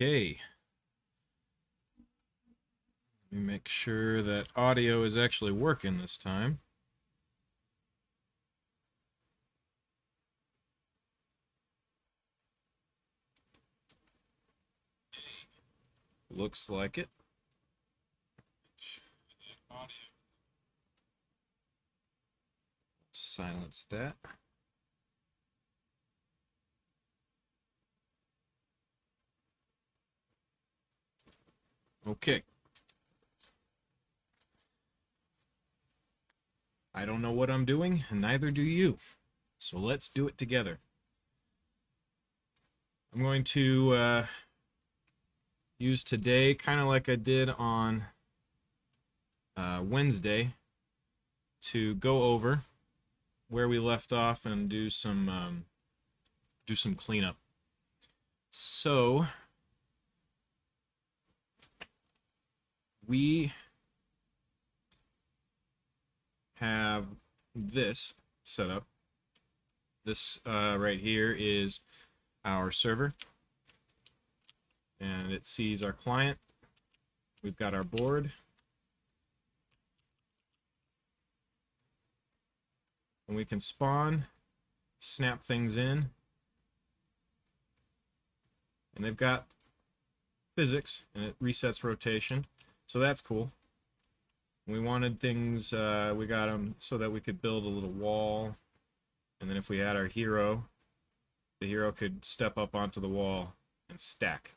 Okay, let me make sure that audio is actually working this time. Looks like it. Silence that. Okay. I don't know what I'm doing, and neither do you. So let's do it together. I'm going to use today, kind of like I did on Wednesday, to go over where we left off and do some cleanup. So we have this set up. This right here is our server, and it sees our client. We've got our board, and we can spawn, snap things in, and they've got physics, and it resets rotation, so that's cool. We wanted things, we got them so that we could build a little wall, and then if we had our hero, the hero could step up onto the wall and stack.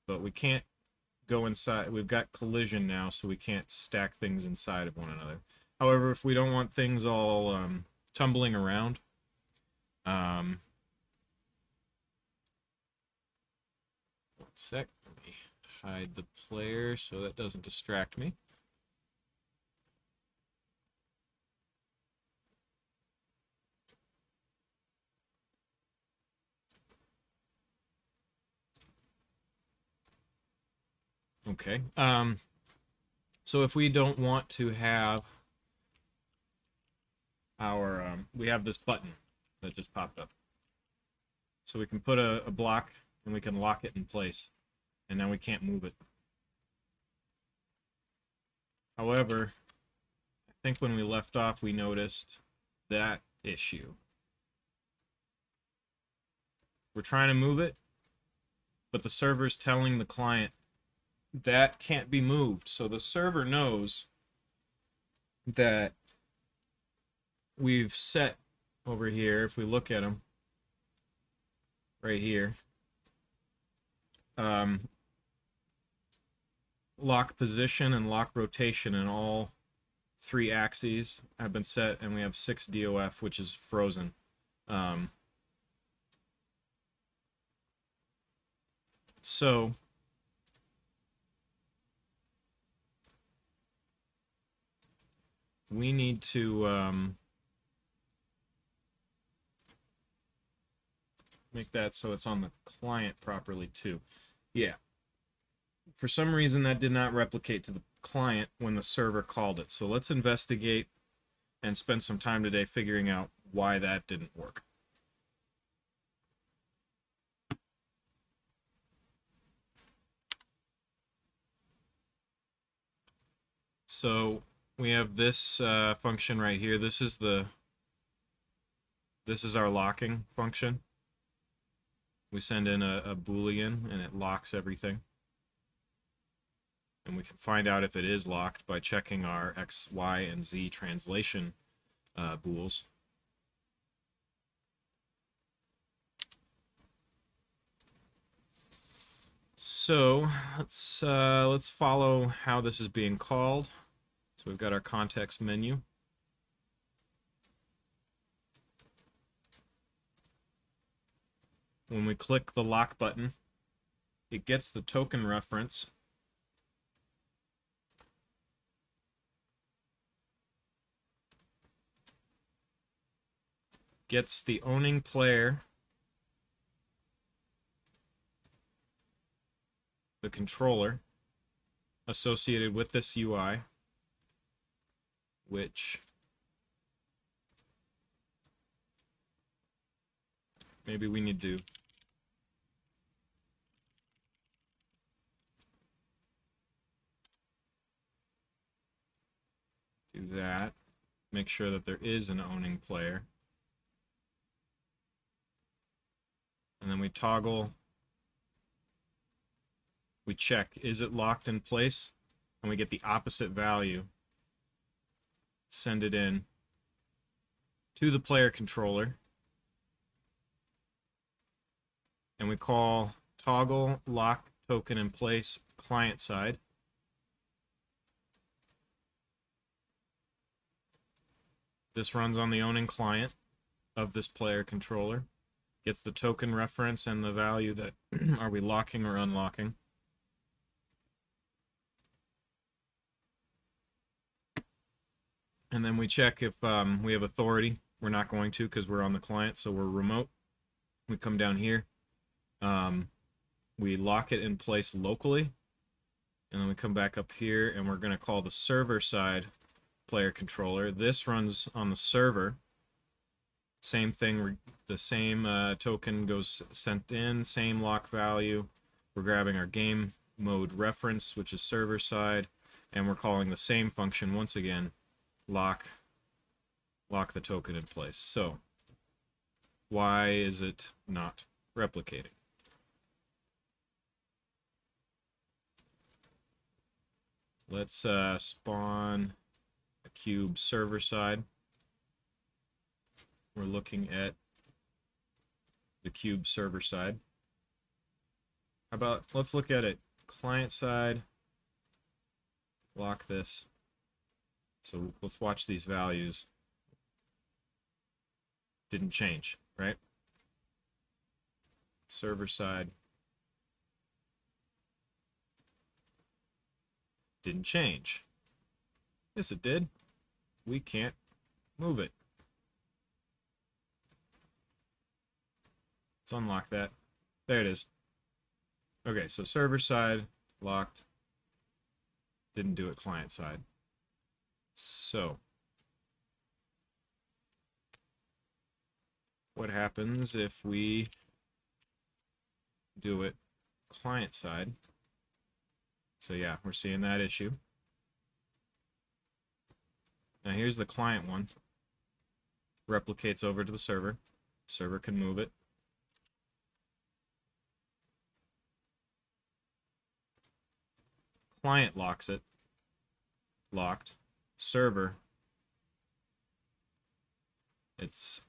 But we can't go inside. We've got collision now, so we can't stack things inside of one another. However, if we don't want things all tumbling around, one sec, let me hide the player so that doesn't distract me. Okay, so if we don't want to have our, we have this button that just popped up. So we can put a block and we can lock it in place, and now we can't move it. However, I think when we left off we noticed that issue. We're trying to move it, but the server's telling the client that can't be moved. So the server knows that we've set over here, if we look at them right here, lock position and lock rotation in all three axes have been set, and we have 6 DOF, which is frozen. So we need to make that so it's on the client properly too. Yeah. For some reason that did not replicate to the client when the server called it. So let's investigate and spend some time today figuring out why that didn't work. So we have this function right here. This is our locking function. We send in a Boolean and it locks everything. And we can find out if it is locked by checking our X, Y, and Z translation bools. So let's follow how this is being called. So we've got our context menu. When we click the lock button, it gets the token reference. Gets the owning player, the controller, associated with this UI, which maybe we need to Do that. Make sure that there is an owning player. And then we toggle. We check, is it locked in place? And we get the opposite value. Send it in to the player controller. And we call toggle lock token in place client side. This runs on the owning client of this player controller. Gets the token reference and the value that are we locking or unlocking. And then we check if we have authority. We're not going to because we're on the client, so we're remote. We come down here. We lock it in place locally. And then we come back up here, and we're going to call the server side player controller. This runs on the server. Same thing, the same token goes sent in, same lock value. We're grabbing our game mode reference, which is server side, and we're calling the same function once again, lock the token in place. So, why is it not replicating? Let's spawn a cube server side. We're looking at the cube server side. How about, let's look at it client side, lock this. So let's watch these values. Didn't change, right? Server side. Didn't change. Yes, it did. We can't move it. Let's unlock that. There it is. Okay, so server side, locked. Didn't do it client side. So, what happens if we do it client side? So yeah, we're seeing that issue. Now here's the client one. Replicates over to the server. Server can move it. Client locks it. Locked. Server. It's...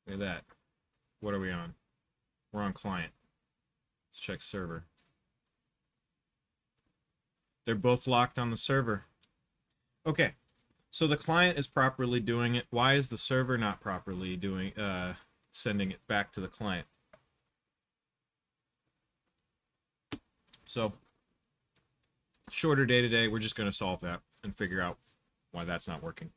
Look at that. What are we on? We're on client. Let's check server. They're both locked on the server. Okay, so the client is properly doing it. Why is the server not properly doing sending it back to the client? So, shorter day today, we're just going to solve that and figure out why that's not working.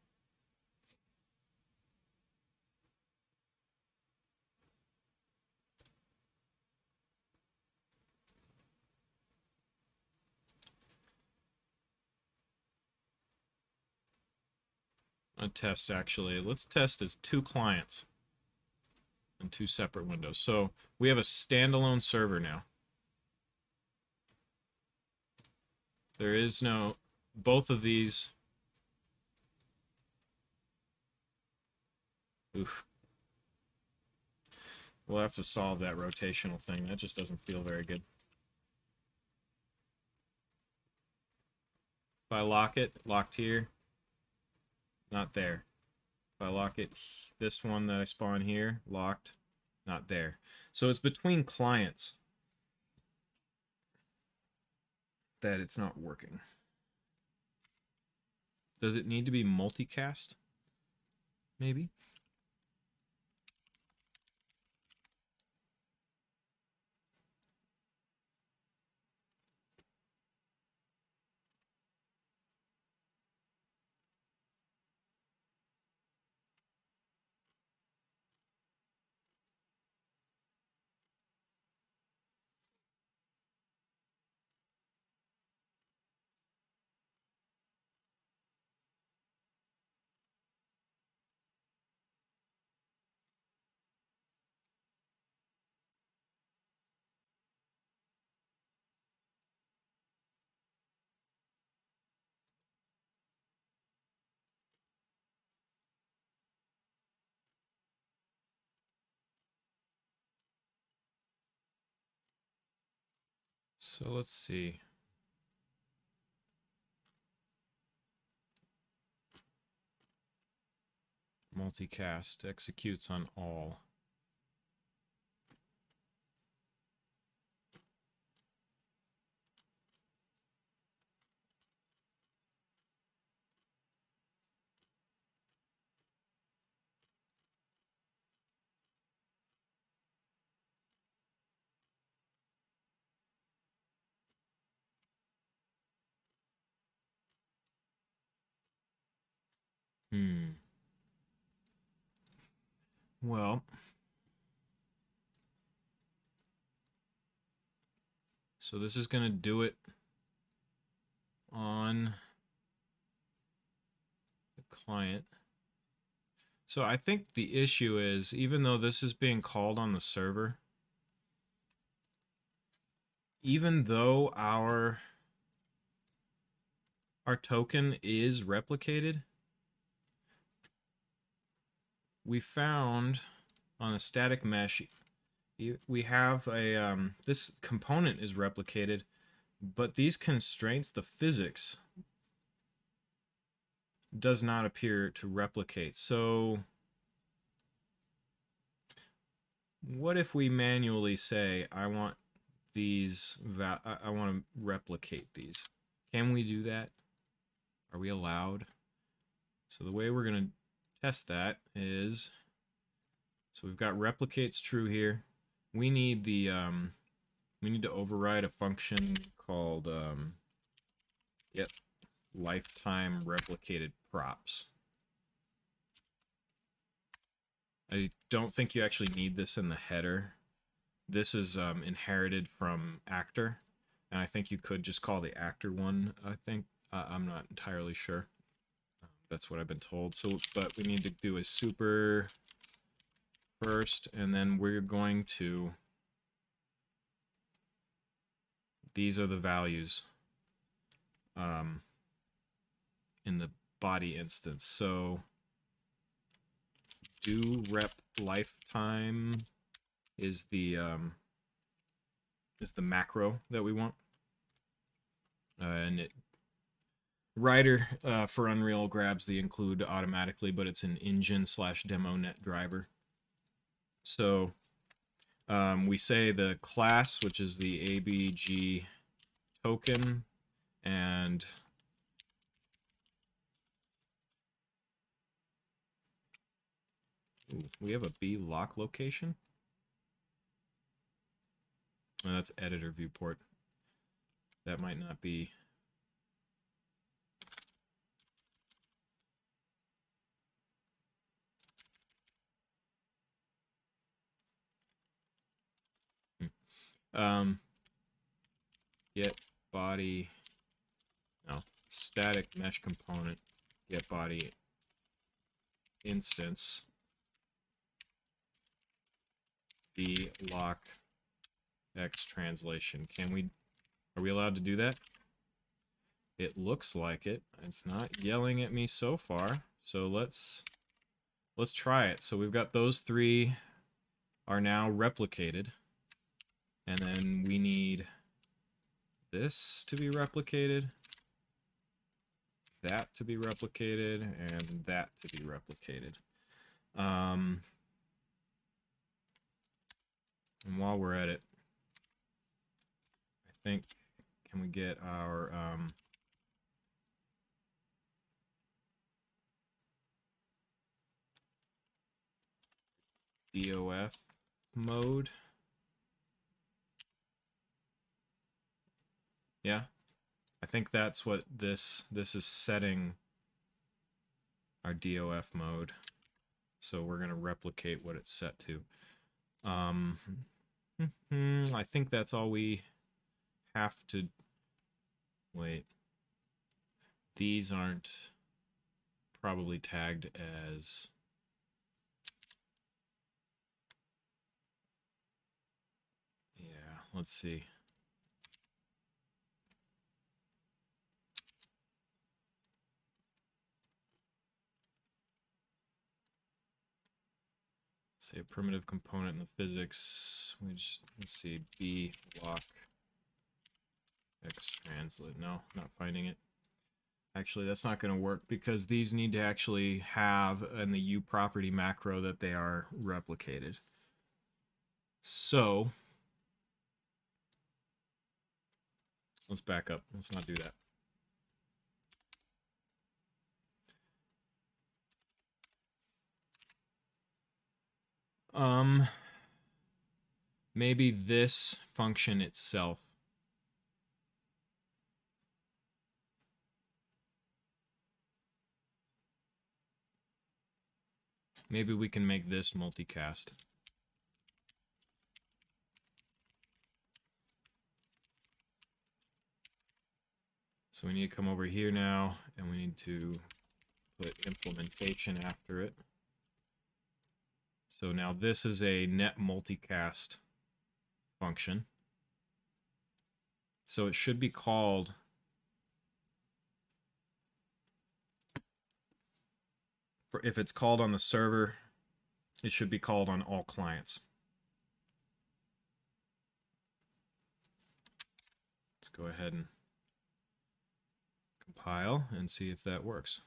A test, actually. Let's test as two clients in two separate windows. So we have a standalone server now. There is no... Both of these... Oof. We'll have to solve that rotational thing. That just doesn't feel very good. If I lock it, locked here, not there. If I lock it, this one that I spawn here, locked, not there. So it's between clients that it's not working. Does it need to be multicast? Maybe? So let's see. Multicast executes on all. Well, so this is going to do it on the client. So I think the issue is, even though this is being called on the server, even though our token is replicated, we found on a static mesh, we have a, this component is replicated, but these constraints, the physics, does not appear to replicate. So what if we manually say, I want these, I want to replicate these? Can we do that? Are we allowed? So the way we're going to test that is, so we've got replicates true here. We need the, we need to override a function called, lifetime replicated props. I don't think you actually need this in the header. This is inherited from actor, and I think you could just call the actor one, I think. I'm not entirely sure. That's what I've been told. So, but we need to do a super first, and then we're going to, these are the values in the body instance. So do rep lifetime is the macro that we want, and it writer for Unreal grabs the include automatically, but it's an engine/demonet driver. So we say the class, which is the ABG token, and we have a B lock location. Oh, that's editor viewport. That might not be. Get body, no, static mesh component, get body instance, B lock X translation. Are we allowed to do that? It looks like it. It's not yelling at me so far. So let's try it. So we've got those three are now replicated. And then we need this to be replicated, that to be replicated, and that to be replicated. And while we're at it, I think, can we get our DOF mode? Yeah, I think that's what this is setting our DOF mode. So we're going to replicate what it's set to. I think that's all we have to. Wait. These aren't probably tagged as. Yeah, let's see. Say a primitive component in the physics. We just, let's see, B lock Xtranslate. No, not finding it. Actually, that's not going to work because these need to actually have in the uProperty macro that they are replicated. So let's back up. Let's not do that. Maybe this function itself. Maybe we can make this multicast. So we need to come over here now, and we need to put implementation after it. So now this is a net multicast function. So it should be called if it's called on the server, it should be called on all clients. Let's go ahead and compile and see if that works.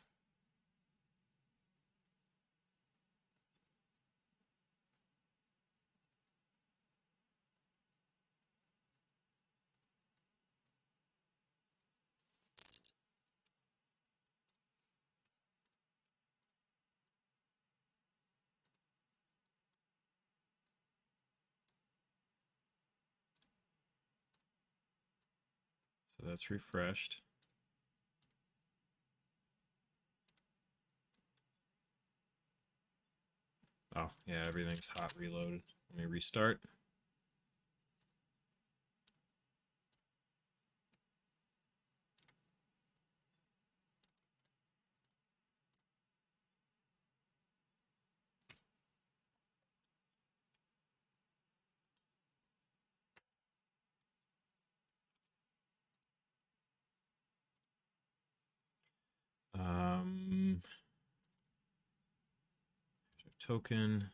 So that's refreshed. Oh, yeah, everything's hot reloaded. Let me restart. Token.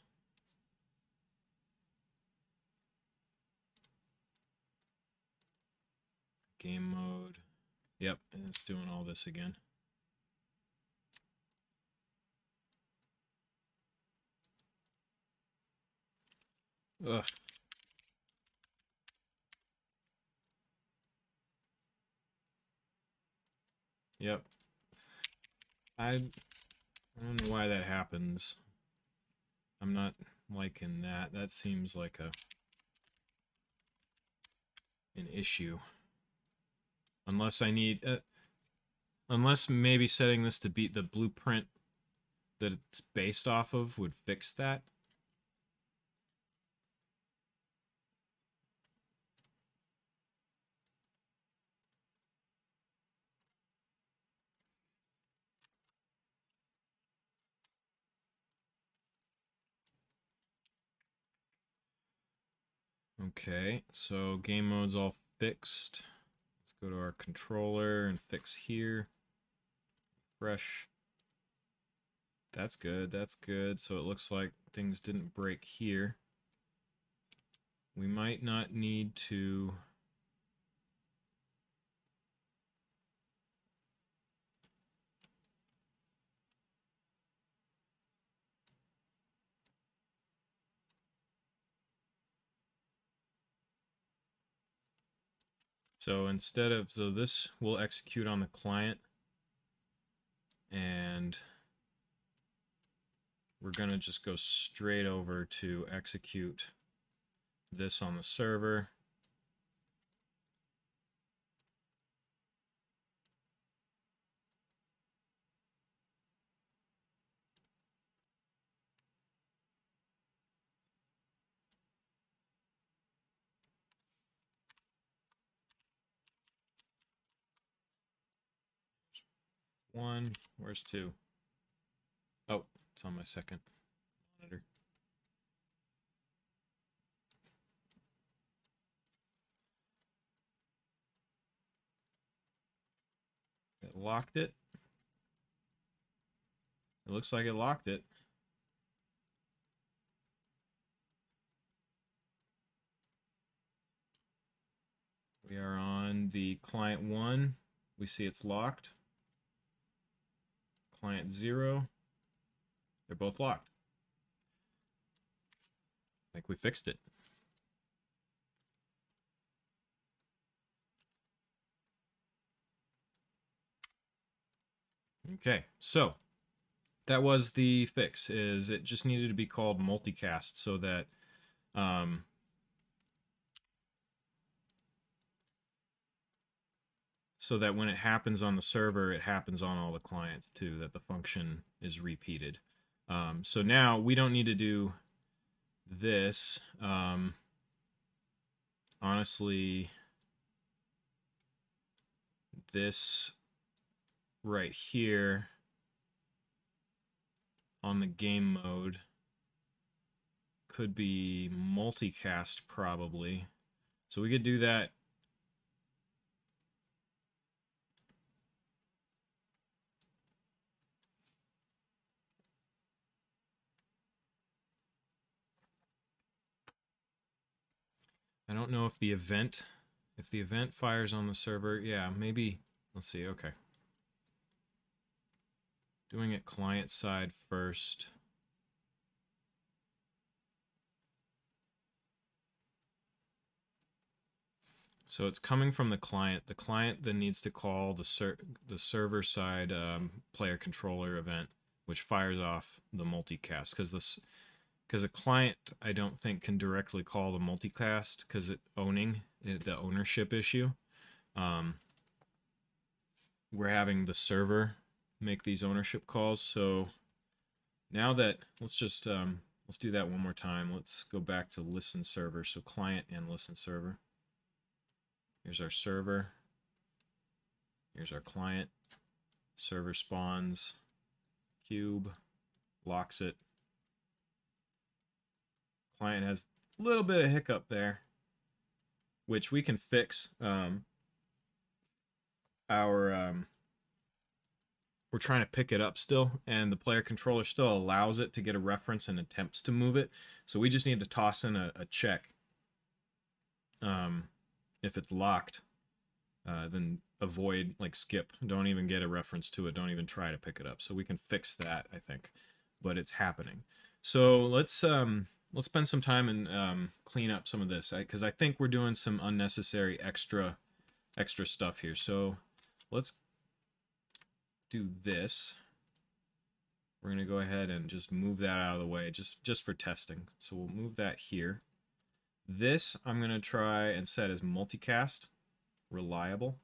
Game mode. Yep, and it's doing all this again. Ugh. Yep. I don't know why that happens. I'm not liking that. That seems like an issue. Unless I need... unless maybe setting this to beat the blueprint that it's based off of would fix that. Okay, so game mode's all fixed. Let's go to our controller and fix here. Fresh. That's good, that's good. So it looks like things didn't break here. We might not need to... So instead of... So this will execute on the client. And we're going to just go straight over to execute this on the server. One, where's two? Oh, it's on my second monitor. It locked it. It looks like it locked it. We are on then the client 1, we see it's locked. Client 0, they're both locked. I think we fixed it. Okay, so that was the fix. Is it just needed to be called multicast so that when it happens on the server, it happens on all the clients too, that the function is repeated. So now we don't need to do this. Honestly, this right here on the game mode could be multicast probably. So we could do that. I don't know if the event fires on the server. Yeah, maybe. Let's see. Okay. Doing it client side first. So it's coming from the client. The client then needs to call the server side player controller event, which fires off the multicast. Because a client, I don't think, can directly call the multicast because the ownership issue. We're having the server make these ownership calls. So now that, let's do that one more time. Let's go back to listen server. So client and listen server. Here's our server. Here's our client. Server spawns. Cube. Locks it. Client has a little bit of hiccup there, which we can fix. We're trying to pick it up still, and the player controller still allows it to get a reference and attempts to move it. So we just need to toss in a check. If it's locked, then avoid, like, skip. Don't even get a reference to it. Don't even try to pick it up. So we can fix that, I think. But it's happening. So let's spend some time and clean up some of this, because I think we're doing some unnecessary extra stuff here. So let's do this. We're going to go ahead and just move that out of the way, just for testing. So we'll move that here. This I'm going to try and set as multicast, reliable.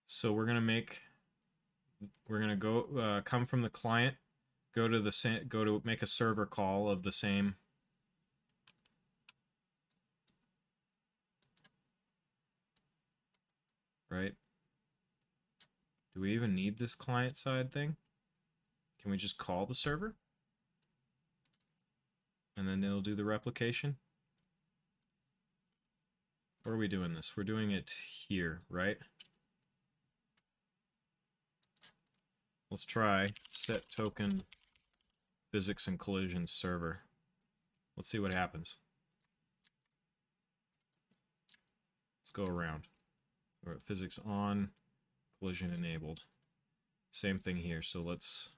So we're going to go come from the client, go to make a server call of the same. Right? Do we even need this client side thing? Can we just call the server? And then it'll do the replication? Or are we doing this? We're doing it here, right? Let's try set token physics and collision server. Let's see what happens. Let's go around. We're at physics on, collision enabled. Same thing here. So let's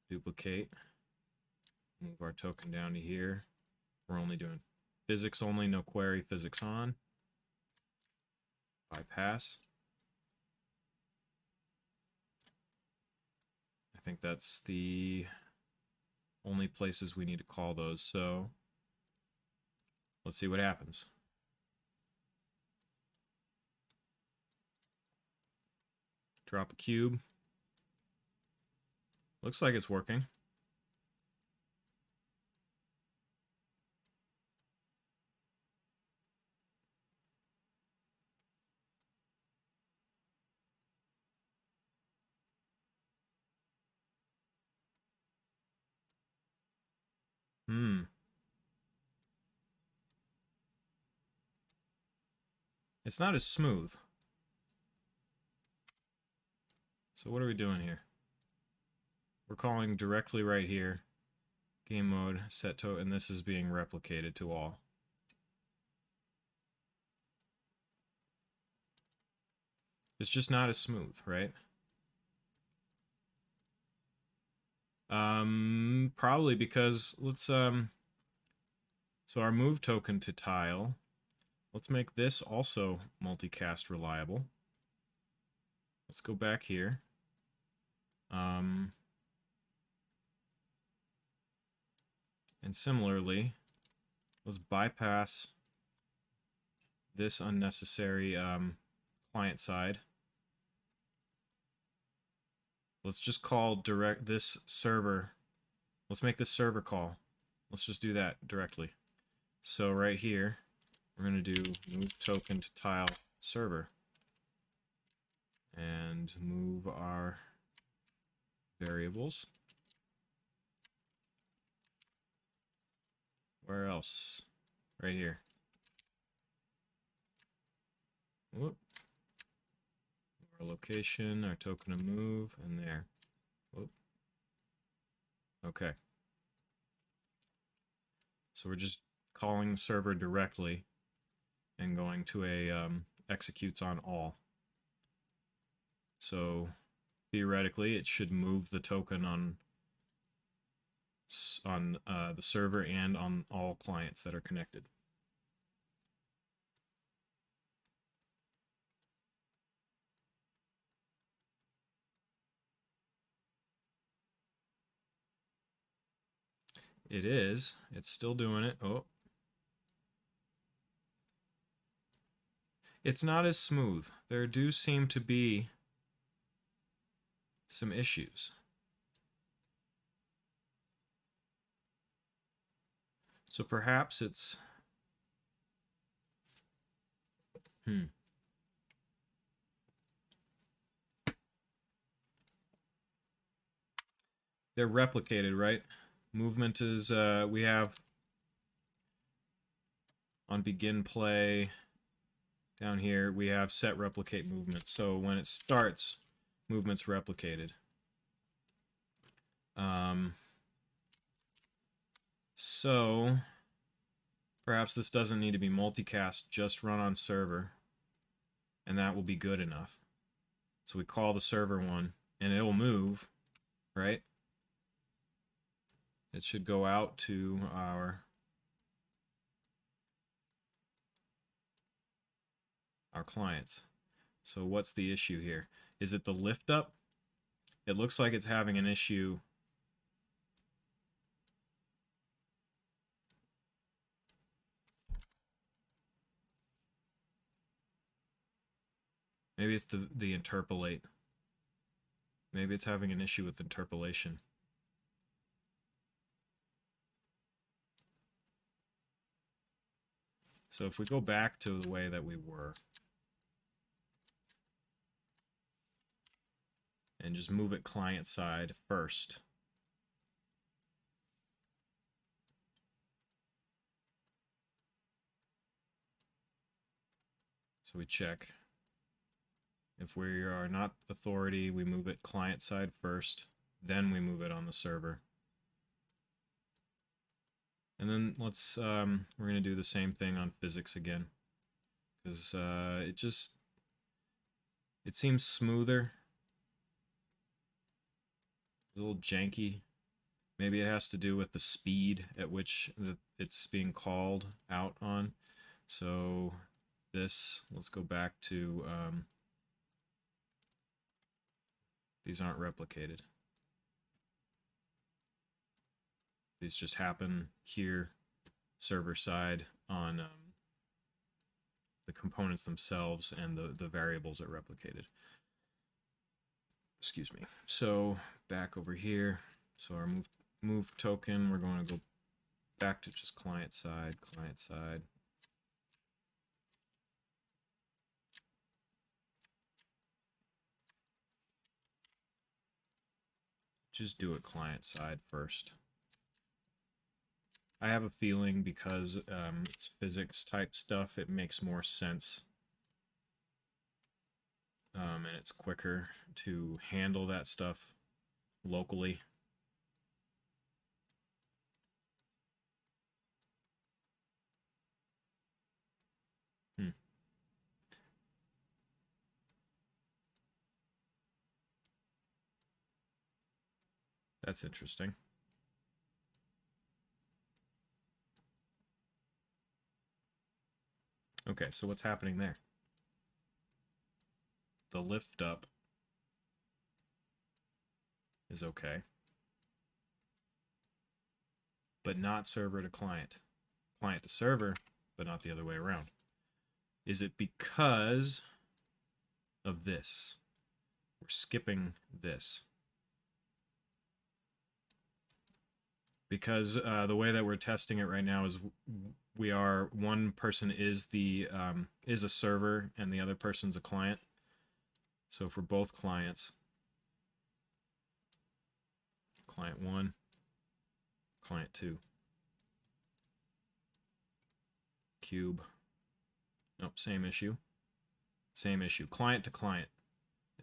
duplicate. Move our token down to here. We're only doing physics only, no query, physics on. Bypass. I think that's the only places we need to call those. So let's see what happens. Drop a cube. Looks like it's working. It's not as smooth. So what are we doing here? We're calling directly right here. game mode, set to, and this is being replicated to all. It's just not as smooth, right? Probably because so our move token to tile, let's make this also multicast reliable. Let's go back here. And similarly, let's bypass this unnecessary client side. Let's just call direct this server. Let's make this server call. Let's just do that directly. So right here, we're going to do move token to tile server. And move our variables. Where else? Right here. Whoop. Our location, our token to move, and there. Whoop. Okay. So we're just calling the server directly and going to a executes on all. So theoretically, it should move the token on the server and on all clients that are connected. It is. It's still doing it. Oh. It's not as smooth. There do seem to be some issues. So perhaps it's... They're replicated, right? Movement is, we have on begin play down here, we have set replicate movement. So when it starts, movement's replicated. So perhaps this doesn't need to be multicast, just run on server, and that will be good enough. So we call the server one, and it'll move, right? It should go out to our clients. So what's the issue here? Is it the lift up? It looks like it's having an issue. Maybe it's the interpolate. Maybe it's having an issue with interpolation. So if we go back to the way that we were and just move it client side first. So we check. If we are not authority, we move it client side first, then we move it on the server. And then let's, we're going to do the same thing on physics again. Because it seems smoother. A little janky. Maybe it has to do with the speed at which it's being called out on. So this, let's go back to, these aren't replicated. These just happen here, server side, on the components themselves and the variables are replicated. Excuse me. So back over here. So our move token, we're going to go back to just client side, client side. Just do it client side first. I have a feeling because it's physics type stuff, it makes more sense. And it's quicker to handle that stuff locally. That's interesting. Okay, so what's happening there? The lift up is okay, but not server to client. Client to server, but not the other way around. Is it because of this? We're skipping this. Because the way that we're testing it right now is one person is a server and the other person's a client. So for both clients, client 1, client 2, cube. Nope, same issue. Same issue. Client to client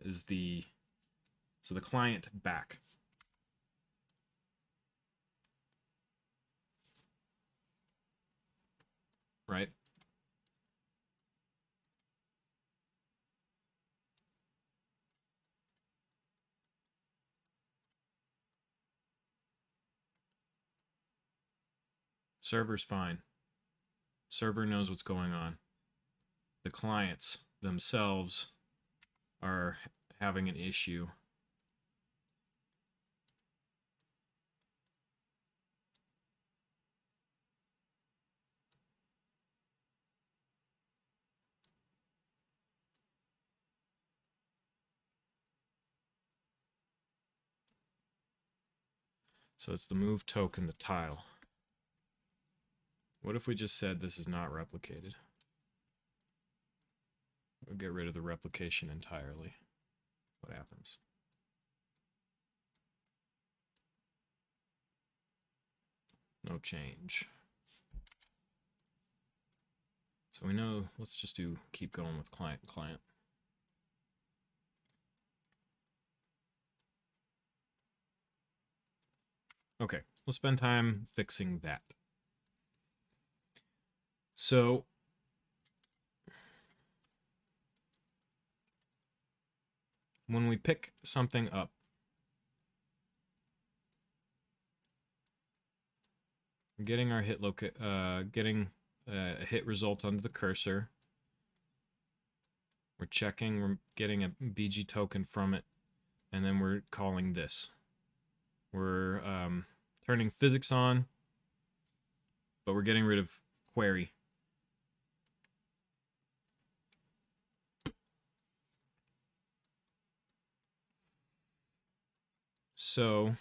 is the client back. Right? Server's fine. Server knows what's going on. The clients themselves are having an issue. So it's the move token to tile. What if we just said this is not replicated? We'll get rid of the replication entirely. What happens? No change. So we know, let's just keep going with client. Okay, we'll spend time fixing that. So when we pick something up, we're getting our hit getting a hit result under the cursor. We're checking, we're getting a BG token from it, and then we're calling this. We're turning physics on, but we're getting rid of query. So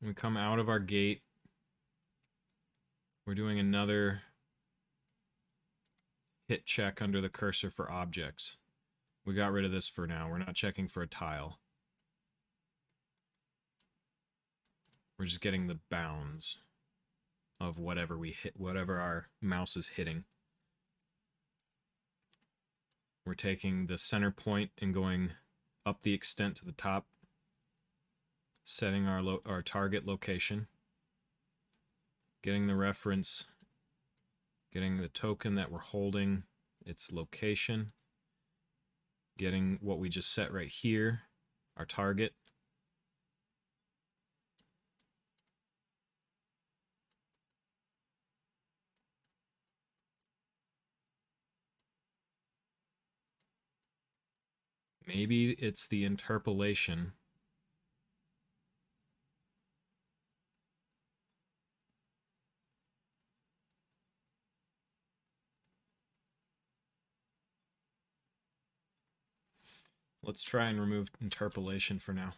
when we come out of our gate, we're doing another hit check under the cursor for objects. We got rid of this for now. We're not checking for a tile. We're just getting the bounds of whatever we hit, whatever our mouse is hitting. We're taking the center point and going up the extent to the top, setting our target location, getting the reference, getting the token that we're holding, its location, getting what we just set right here, our target. Maybe it's the interpolation. Let's try and remove interpolation for now.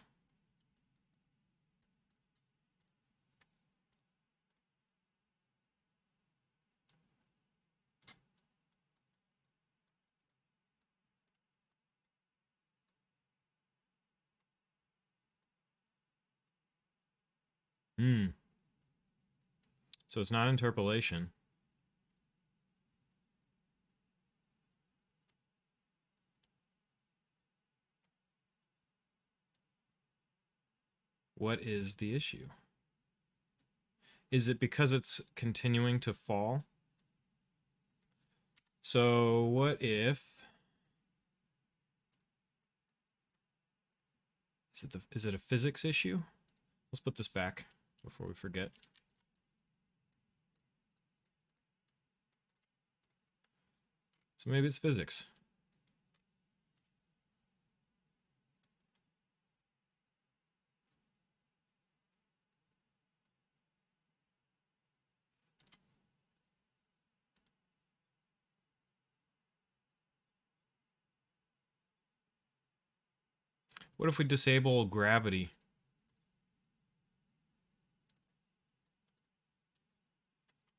So it's not interpolation. What is the issue? Is it because it's continuing to fall? So what if Is it a physics issue? Let's put this back before we forget. So maybe it's physics. What if we disable gravity?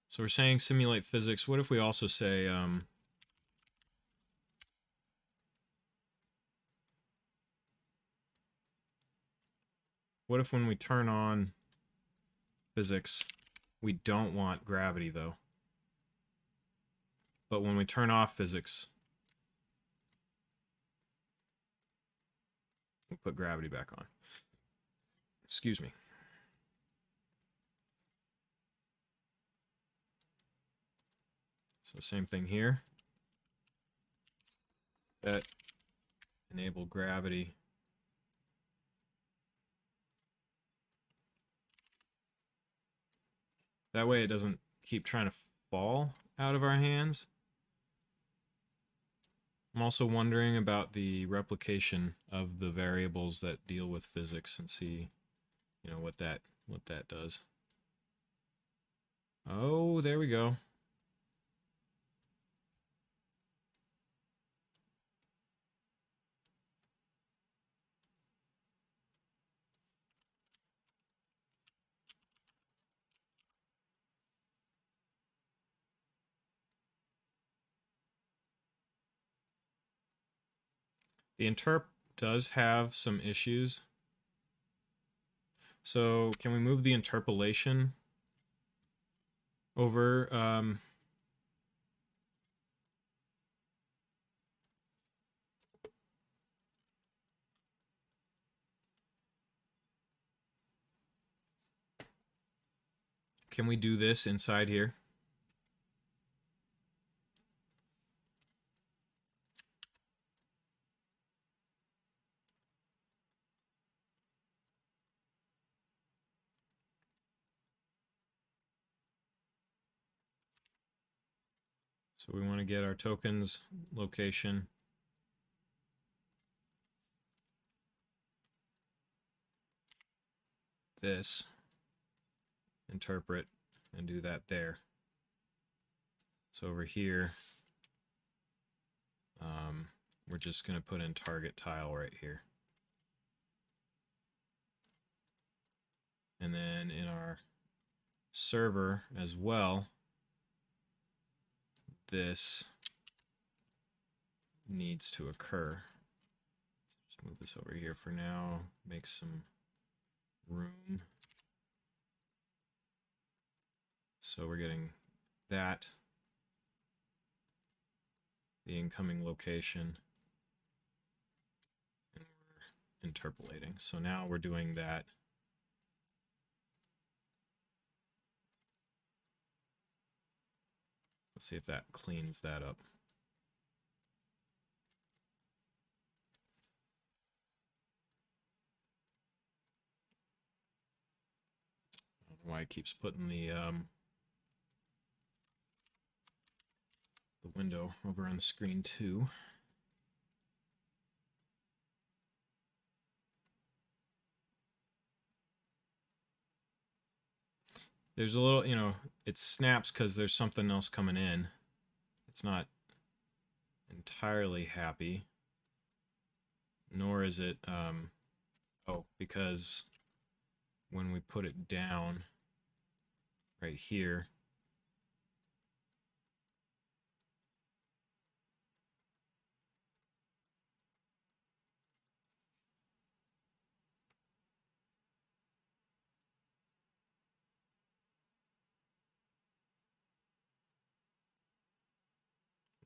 So we're saying simulate physics. What if we also say what if when we turn on physics, we don't want gravity though? But when we turn off physics, we put gravity back on. Excuse me. So same thing here. Set enable gravity. That way it doesn't keep trying to fall out of our hands. I'm also wondering about the replication of the variables that deal with physics and see, you know, what that does. Oh, there we go. The interp does have some issues. So can we move the interpolation over? Can we do this inside here? So we want to get our tokens location. This, interpret, and do that there. So over here, we're just going to put in target tile right here. And then in our server as well, this needs to occur. Just move this over here for now, make some room. So we're getting that, the incoming location, and we're interpolating. So now we're doing that. Let's see if that cleans that up. I don't know why it keeps putting the window over on the screen too. There's a little, you know, it snaps because there's something else coming in. It's not entirely happy, nor is it, oh, because when we put it down right here,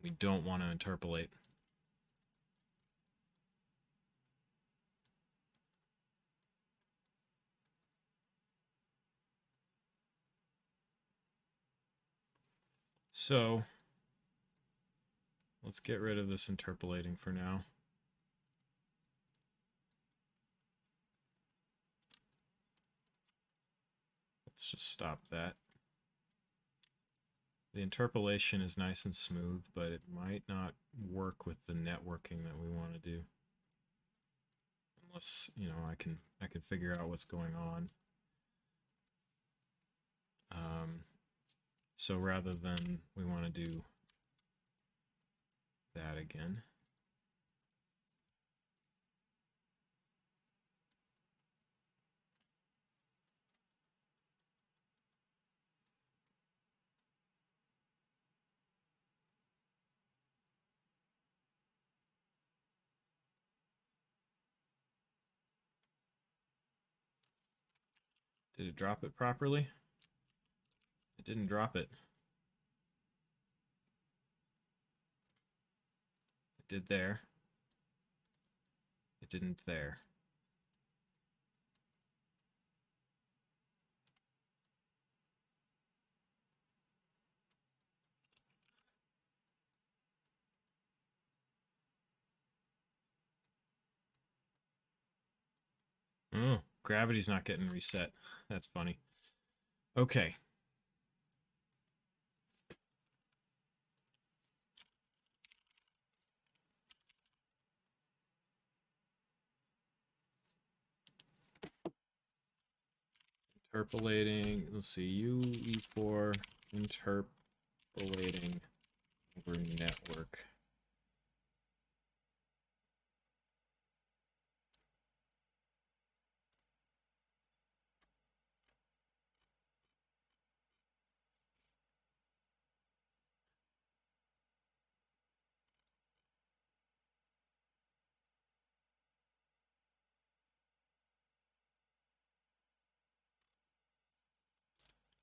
we don't want to interpolate. So let's get rid of this interpolating for now. let's just stop that. The interpolation is nice and smooth, but it might not work with the networking that we want to do. Unless, you know, I can figure out what's going on. So rather than, we want to do that again. Did it drop it properly? It didn't drop it. It did there. It didn't there. Oh, gravity's not getting reset. That's funny. Okay. Interpolating, let's see, UE4 interpolating over network.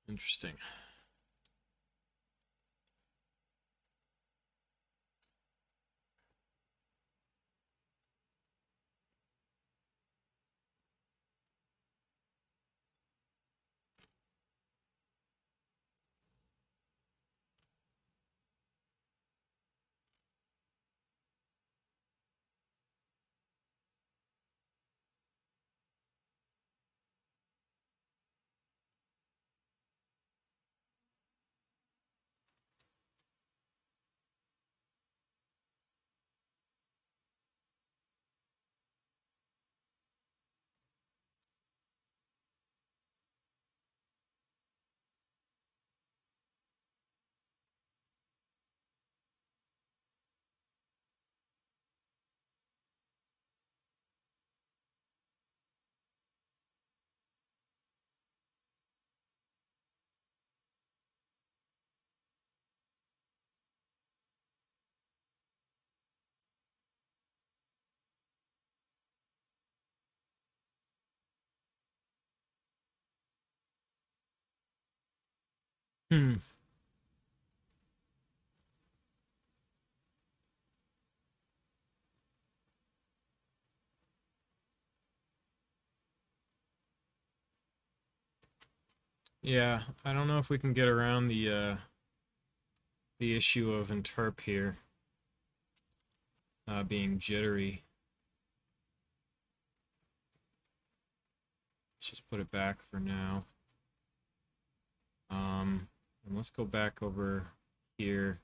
Interesting. Hmm. Yeah, I don't know if we can get around the issue of interp here being jittery. Let's just put it back for now. And let's go back over here.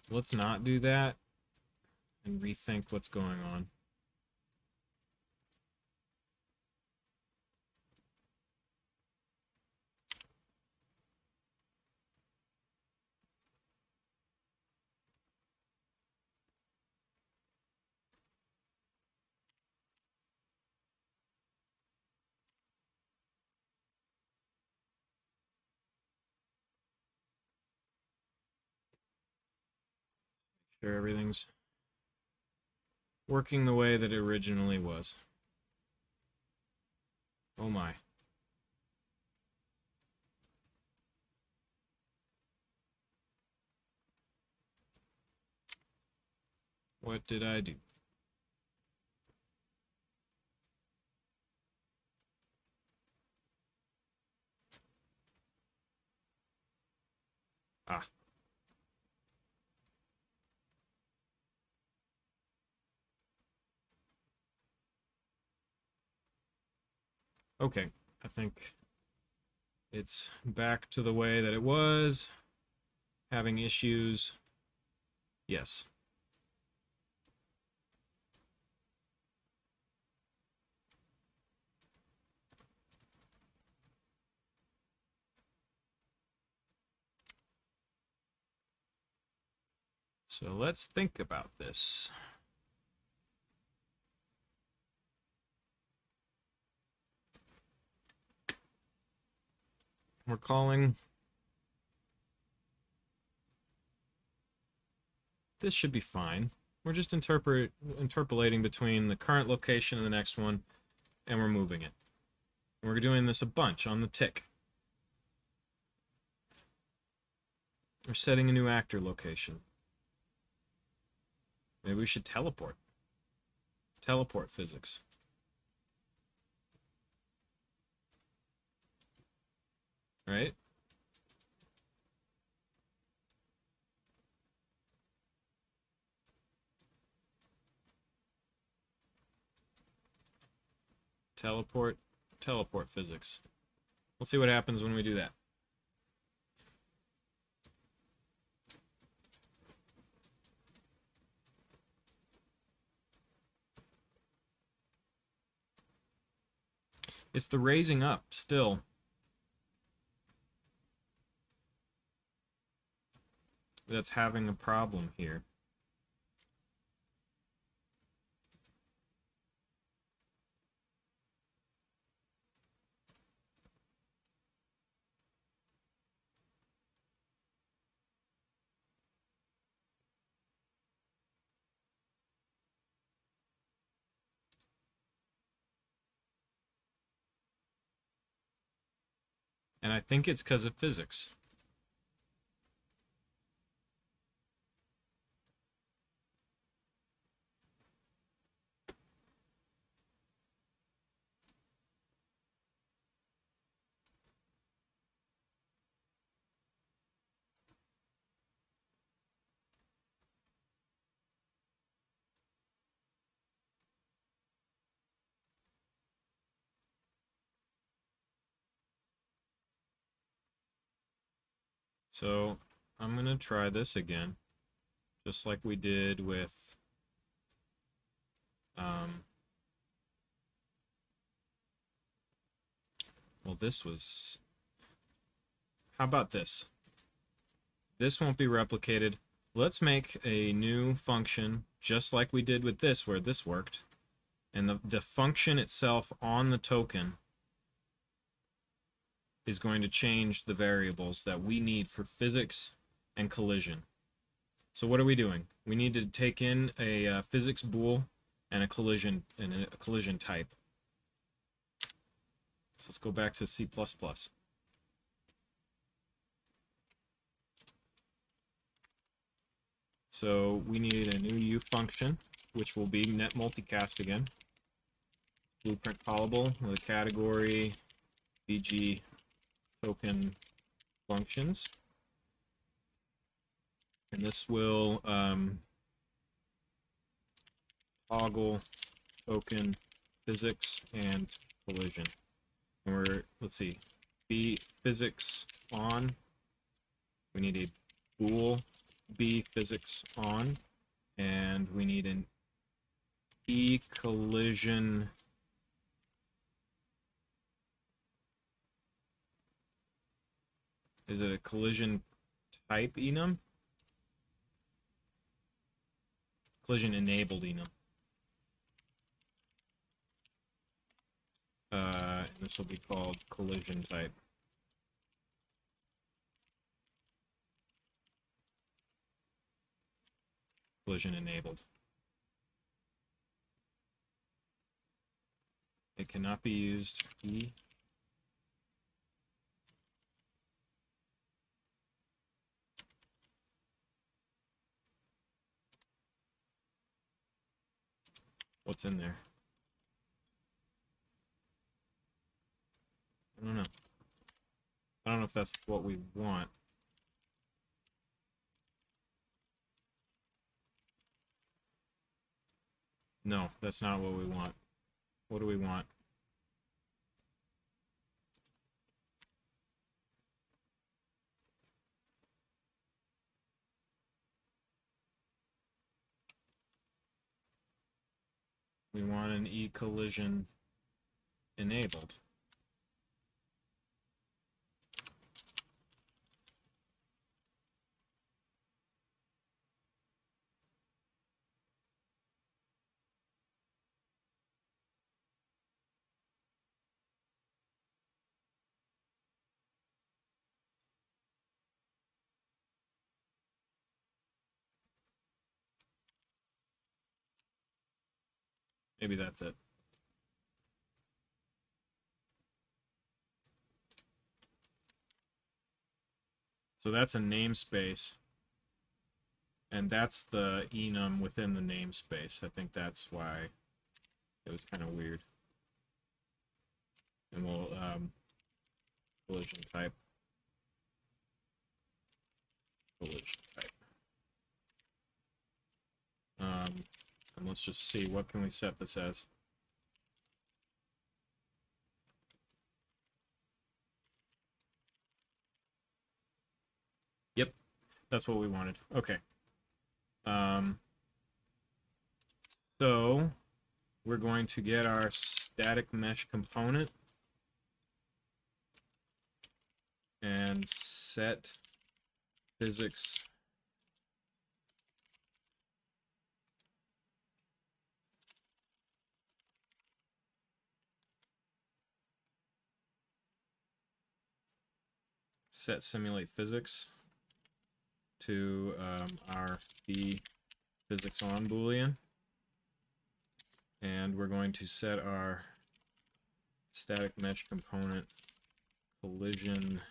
Let's not do that and rethink what's going on. Make sure everything's working the way that it originally was. Oh my. What did I do? Ah. Okay, I think it's back to the way that it was. Having issues. Yes. So let's think about this. We're calling. This should be fine. We're just interpolating between the current location and the next one, and we're moving it. And we're doing this a bunch on the tick. We're setting a new actor location. Maybe we should teleport. Teleport physics. Right? Teleport, teleport physics. We'll see what happens when we do that. It's the raising up, still. That's having a problem here. And I think it's because of physics. So I'm going to try this again, just like we did with well, this was, how about this? This won't be replicated. Let's make a new function, just like we did with this, where this worked. And the function itself on the token is going to change the variables that we need for physics and collision. So what are we doing? We need to take in a physics bool and a collision type. So let's go back to C++. So we need a new U function, which will be net multicast again. Blueprint callable with a category BG token functions. And this will toggle token physics and collision. And we're, let's see, B physics on. We need a bool B physics on. And we need an E collision. Is it a collision type enum? Collision enabled enum. And this will be called collision type. Collision enabled. It cannot be used. E. What's in there? I don't know. I don't know if that's what we want. No, that's not what we want. What do we want? an E collision enabled. Maybe that's it. So that's a namespace, and that's the enum within the namespace. I think that's why it was kind of weird. And we'll collision type. Collision type. And let's just see, what can we set this as? Yep, that's what we wanted. Okay. So we're going to get our static mesh component and set physics set simulate physics to our B physics on boolean, and we're going to set our static mesh component collision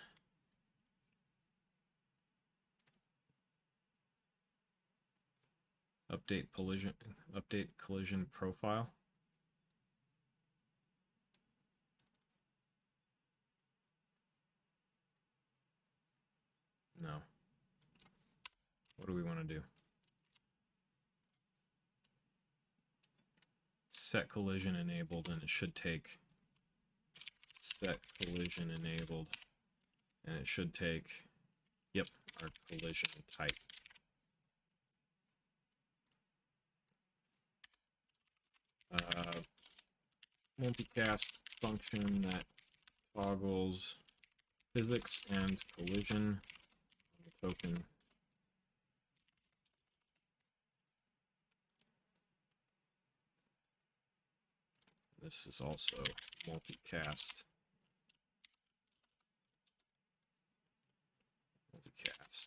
update collision profile. No. What do we want to do? Set collision enabled, and it should take set collision enabled, and it should take, yep, our collision type. Multicast function that toggles physics and collision on the token. This is also multicast. Multicast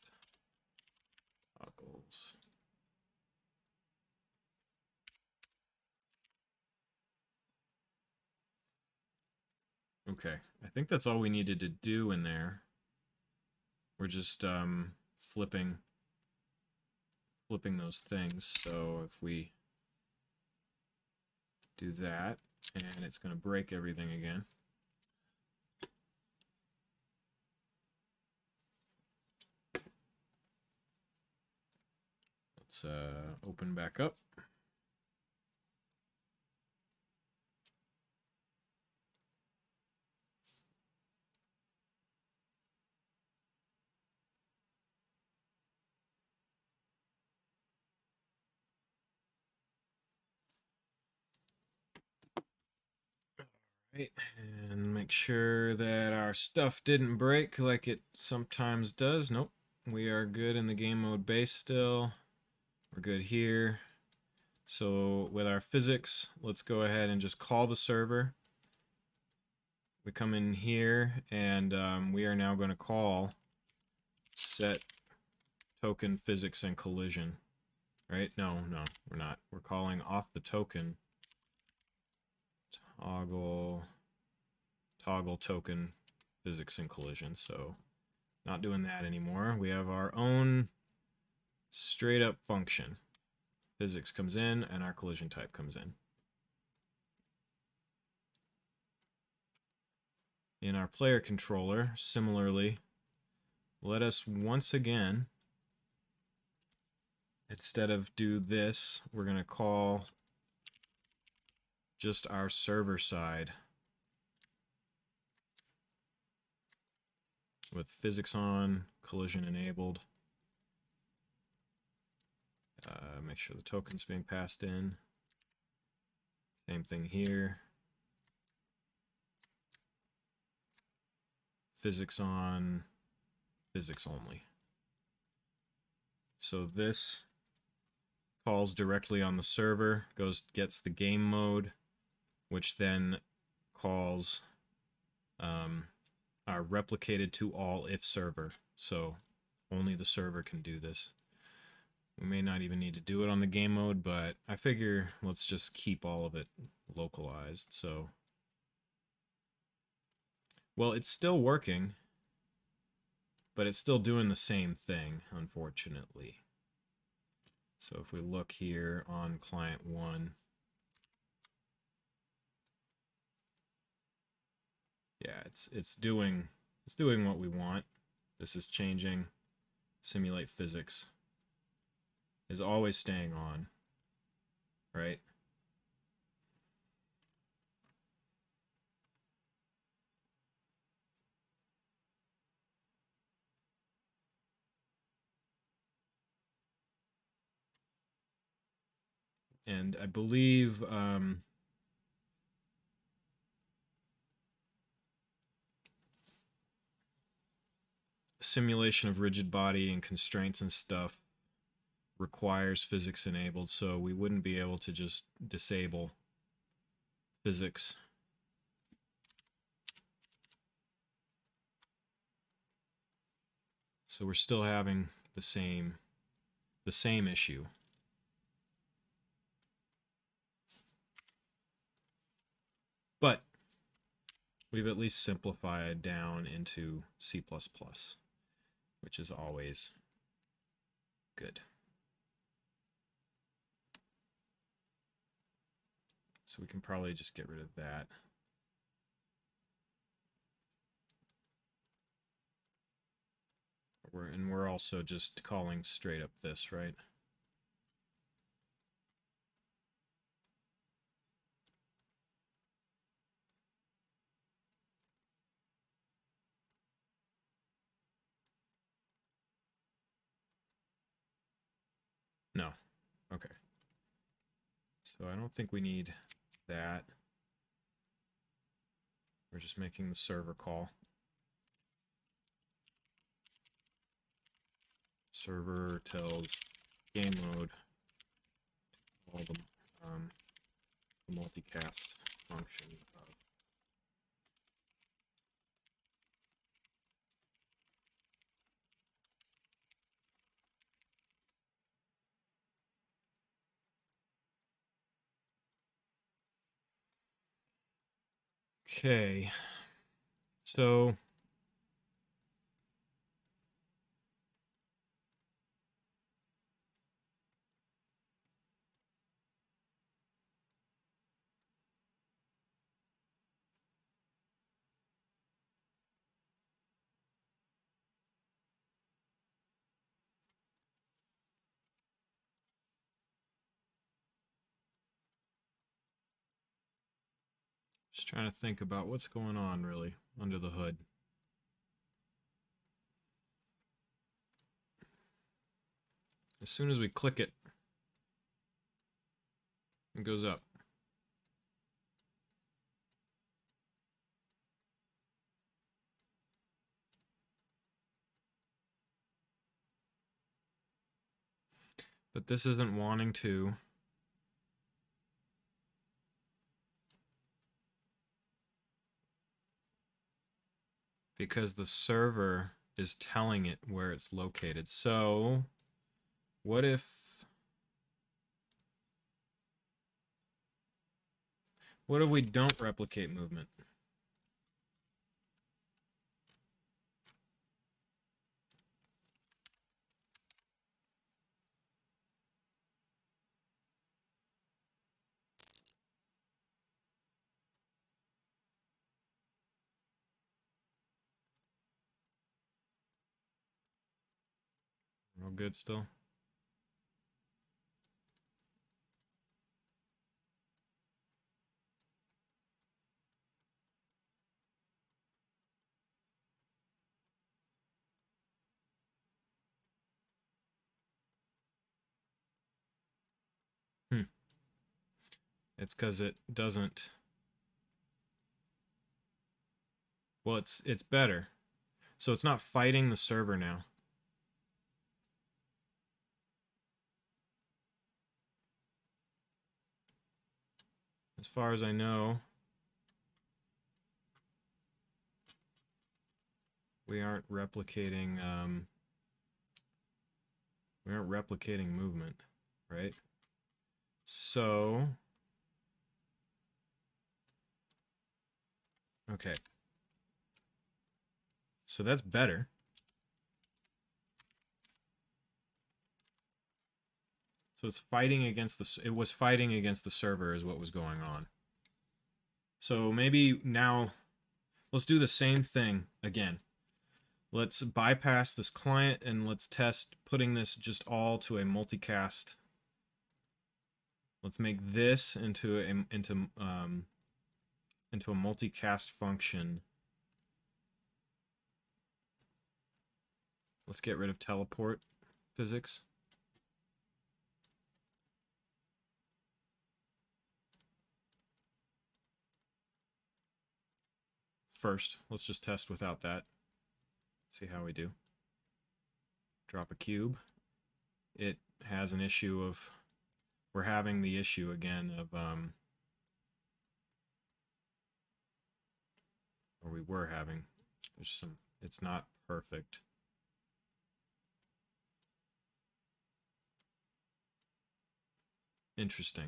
toggles. Okay, I think that's all we needed to do in there. We're just flipping those things. So if we do that, and it's going to break everything again. Let's open back up. Right, and make sure that our stuff didn't break like it sometimes does. Nope, we are good in the game mode base still. We're good here. So with our physics, let's go ahead and just call the server. We come in here, and we are now going to call set token physics and collision. Right? No, we're not. We're calling off the token. Toggle token physics and collision. So not doing that anymore. We have our own straight up function. Physics comes in and our collision type comes in. In our player controller, similarly, let us once again, instead of do this, we're going to call just our server side with physics on, collision enabled. Make sure the token's being passed in. Same thing here. Physics on, physics only. So this calls directly on the server, gets the game mode, which then calls our replicated to all if server. So only the server can do this. We may not even need to do it on the game mode, but I figure let's just keep all of it localized. So, well, it's still working, but it's still doing the same thing, unfortunately. So if we look here on client 1, yeah, it's doing what we want. This is changing. Simulate physics is always staying on, right? And I believe simulation of rigid body and constraints and stuff requires physics enabled, so we wouldn't be able to just disable physics. So we're still having the same issue. But we've at least simplified down into C++, which is always good. So we can probably just get rid of that. We're also just calling straight up this, right? No. Okay. So I don't think we need that. We're just making the server call. Server tells game mode all the multicast function of okay. So just trying to think about what's going on really under the hood. As soon as we click it, it goes up. But this isn't wanting to. Because the server is telling it where it's located. So what if we don't replicate movement? All good still? It's because it doesn't... Well, it's better. So it's not fighting the server now. As far as I know, we aren't replicating movement, right? So okay. So that's better. So it's fighting against it was fighting against the server is what was going on. So maybe now let's do the same thing again. Let's bypass this client and let's test putting this just all to a multicast. Let's make this into a multicast function. Let's get rid of teleport physics. First, let's just test without that. See how we do. Drop a cube. It has an issue of, we're having the issue again of, or we were having, there's some, it's not perfect. Interesting.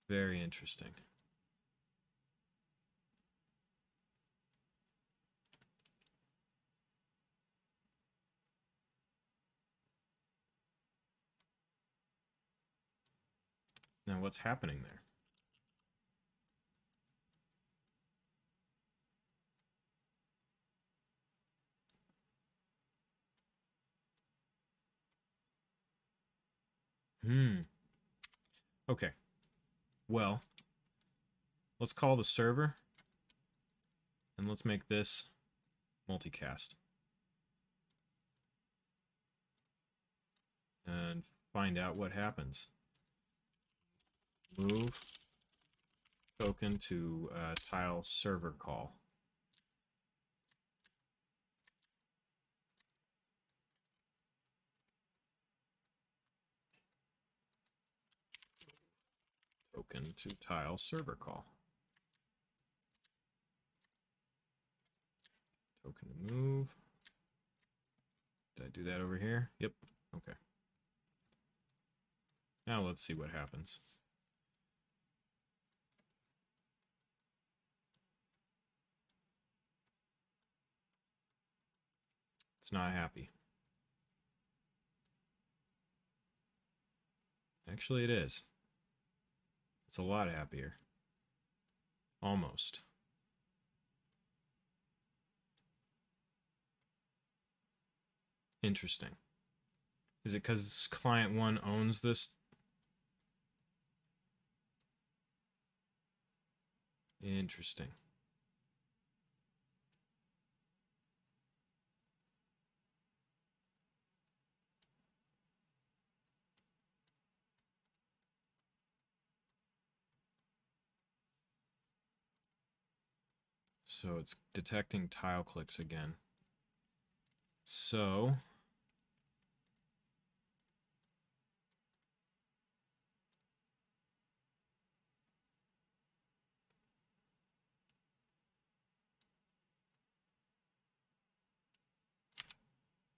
Very interesting. Now what's happening there? Okay. Well, let's call the server and let's make this multicast. And find out what happens. Move token to tile server call. Token to tile server call. Token to move. Did I do that over here? Yep. Okay. Now let's see what happens. It's not happy. Actually, it is. It's a lot happier. Almost. Interesting. Is it because client 1 owns this? Interesting. So it's detecting tile clicks again. So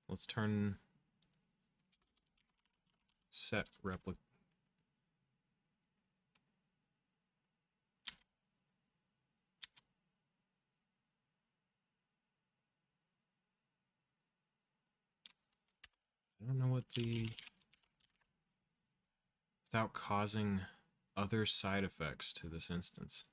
let's turn set replica. I don't know what the, without causing other side effects to this instance.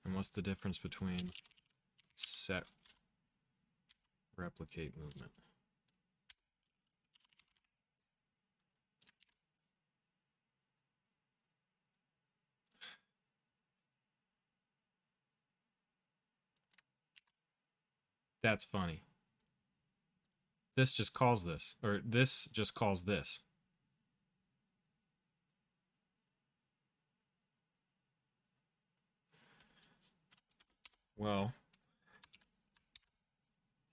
And what's the difference between set replicate movement? That's funny. This just calls this, or this just calls this. Well,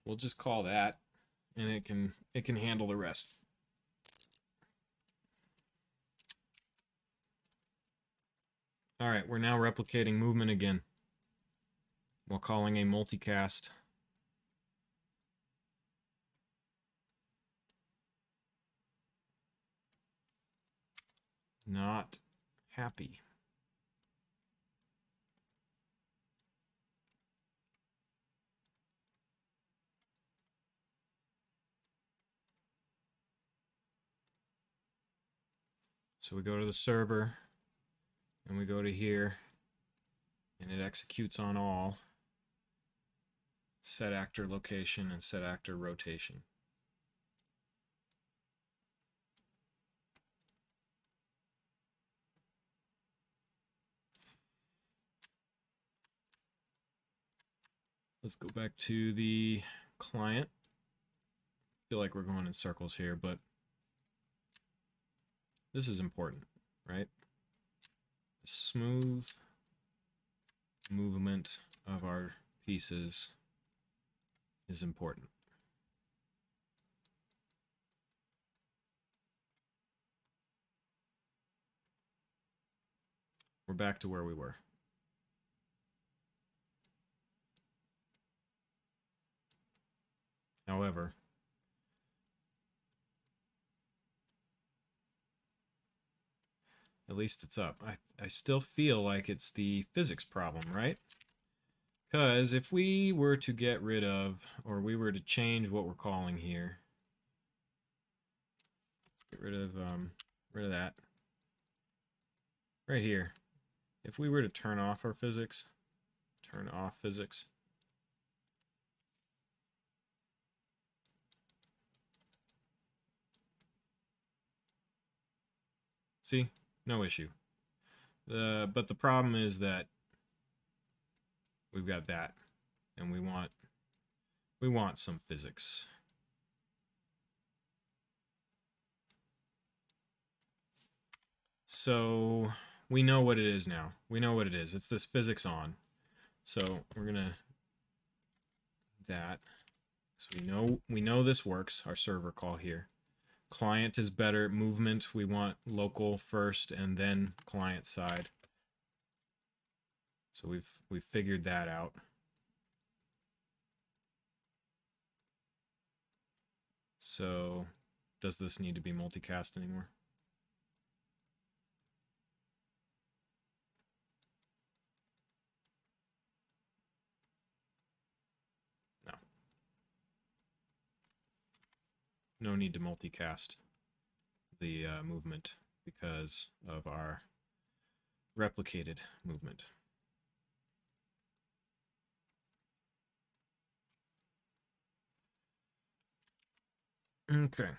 we'll just call that, and it can handle the rest. All right, we're now replicating movement again while calling a multicast. Not happy. So we go to the server, and we go to here, and it executes on all. Set actor location and set actor rotation. Let's go back to the client. I feel like we're going in circles here, but this is important, right? Smooth movement of our pieces is important. We're back to where we were. However, at least it's up. I still feel like it's the physics problem, right? Because if we were to get rid of, or we were to change what we're calling here, get rid of that. Right here. If we were to turn off our physics, turn off physics. See? No issue. But the problem is that we've got that, and we want some physics. So we know what it is now. We know what it is. It's this physics on. So we're gonna that. So we know this works. Our server call here. Client is better. Movement, we want local first and then client side. So we've figured that out. So does this need to be multicast anymore? No. No need to multicast the movement because of our replicated movement. Okay.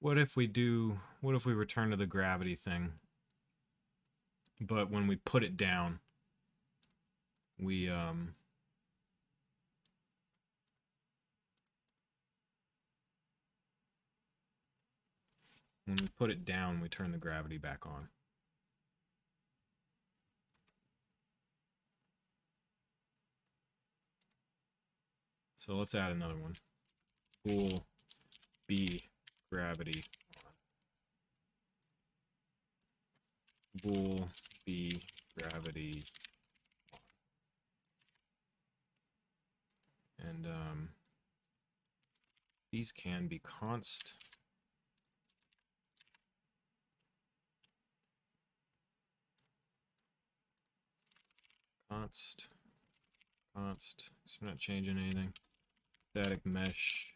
What if we return to the gravity thing, but when we put it down, we when we put it down, we turn the gravity back on. So let's add another one. Bool B gravity on. Bool B gravity on. And these can be const. const, so we're not changing anything. Static mesh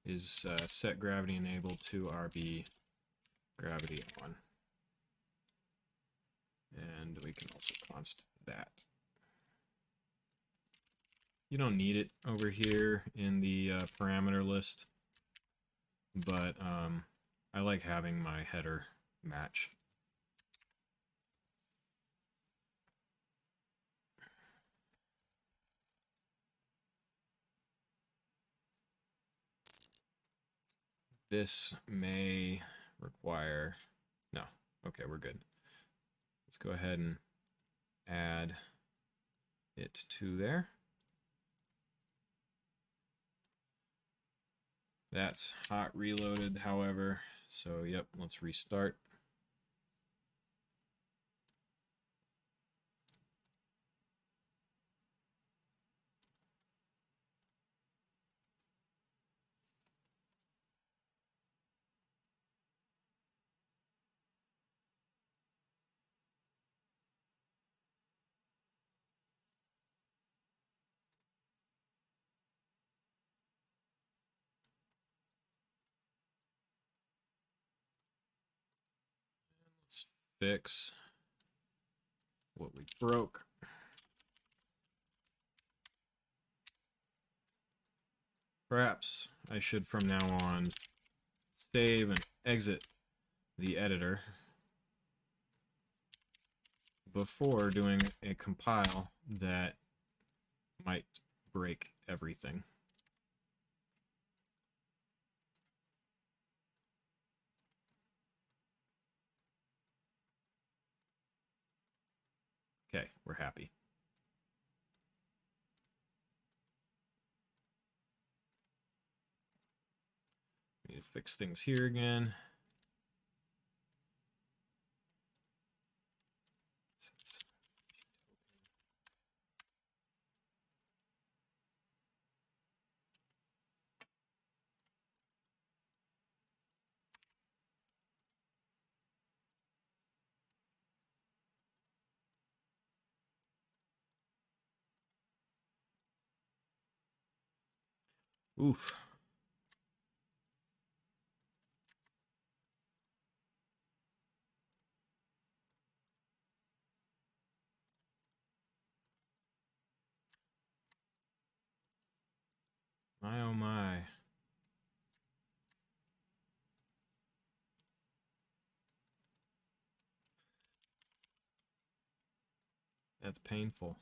is set gravity enabled to RB gravity on. And we can also const that. You don't need it over here in the parameter list, but I like having my header match. This may require, no, okay, we're good. Let's go ahead and add it to there. That's hot reloaded, however, so yep, let's restart. Let's fix what we broke. Perhaps I should from now on save and exit the editor before doing a compile that might break everything. Okay, we're happy. Need to fix things here again. Oof. My oh my. That's painful.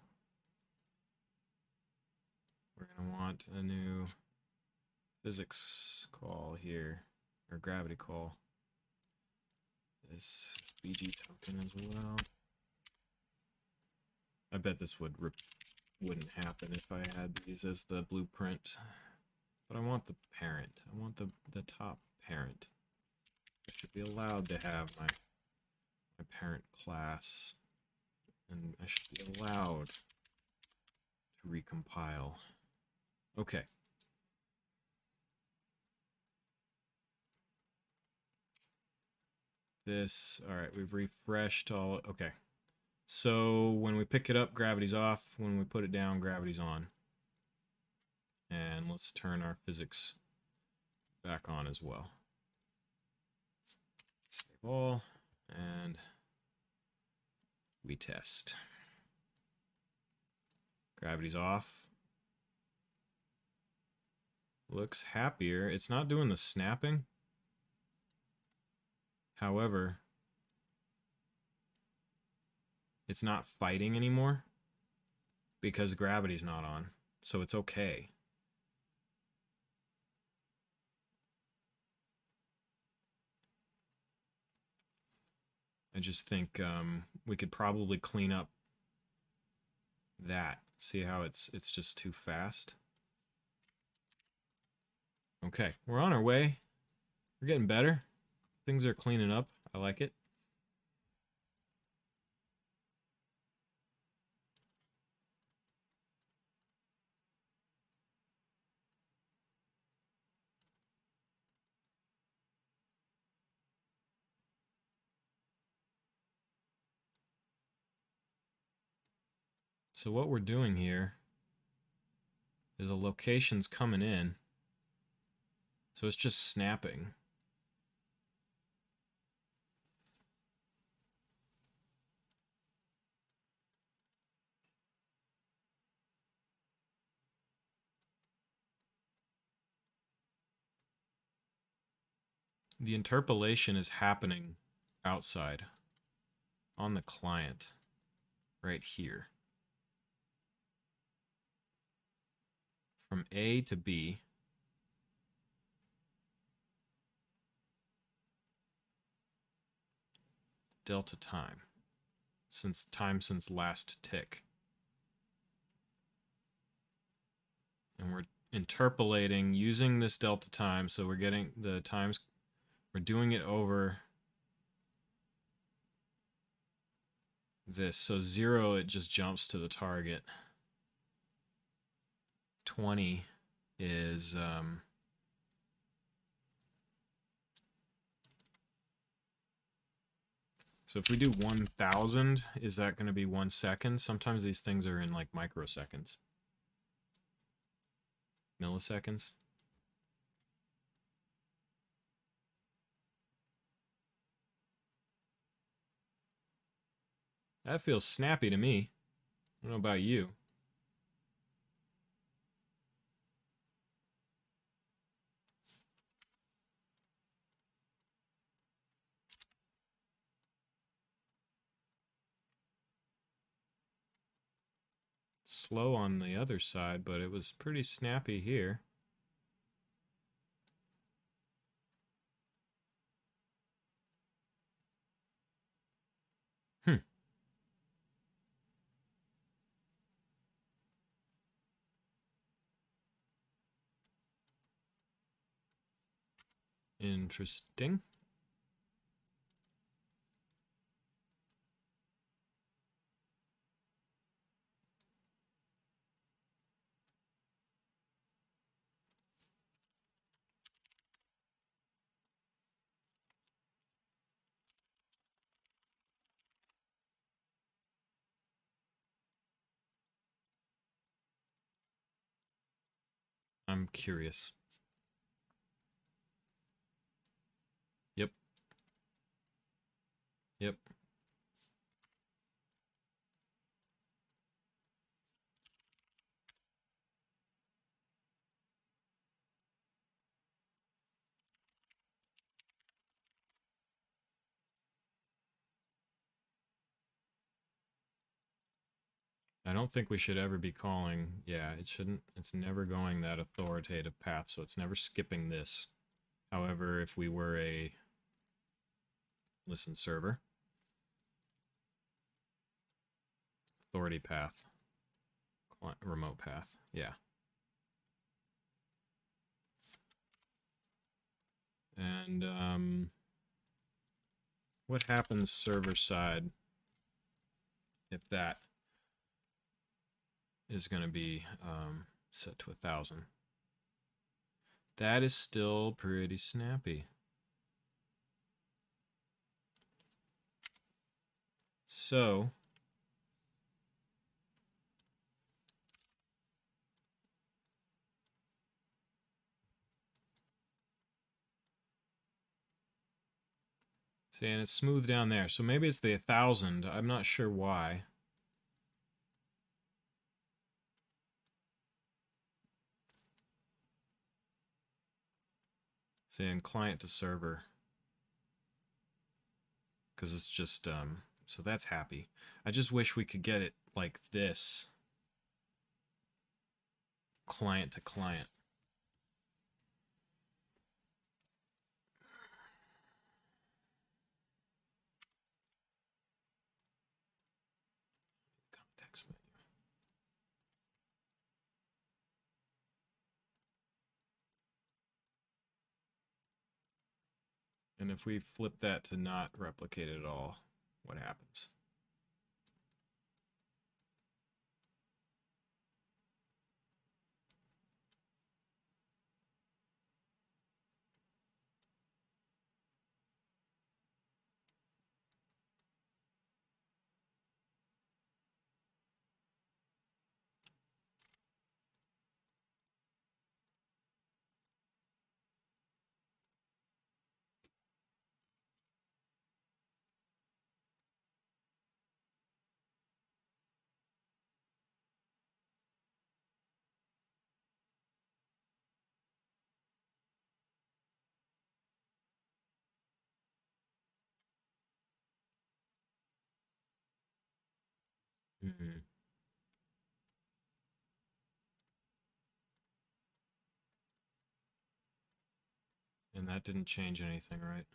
We're going to want a new physics call here, or gravity call. This BG token as well. I bet this wouldn't happen if I had these as the blueprint. But I want the parent. I want the top parent. I should be allowed to have my parent class. And I should be allowed to recompile. Okay. This, all right, we've refreshed all, okay. So when we pick it up, gravity's off. When we put it down, gravity's on. And let's turn our physics back on as well. Save all, and we test. Gravity's off. Looks happier. It's not doing the snapping. However, it's not fighting anymore because gravity's not on. So it's okay. I just think we could probably clean up that. See how it's just too fast? Okay, we're on our way. We're getting better. Things are cleaning up. I like it. So what we're doing here is a location's coming in. So it's just snapping. The interpolation is happening outside on the client right here. From A to B. Delta time. Since last tick. And we're interpolating using this delta time, so we're getting the times, we're doing it over this. So 0, it just jumps to the target. 20 is so if we do 1,000, is that going to be 1 second? Sometimes these things are in like microseconds. Milliseconds. That feels snappy to me. I don't know about you. Slow on the other side, but it was pretty snappy here. Interesting. I'm curious. Yep. Yep. I don't think we should ever be calling, yeah, it shouldn't, it's never going that authoritative path, so it's never skipping this. However, if we were a listen server, authority path, remote path, yeah. And what happens server side if that is going to be set to 1,000? That is still pretty snappy. So see, and it's smooth down there. So maybe it's the 1,000. I'm not sure why. Saying client to server. Because it's just, so that's happy. I just wish we could get it like this. Client to client. Context menu. And if we flip that to not replicate it at all, what happens? Mm-hmm. And that didn't change anything, right?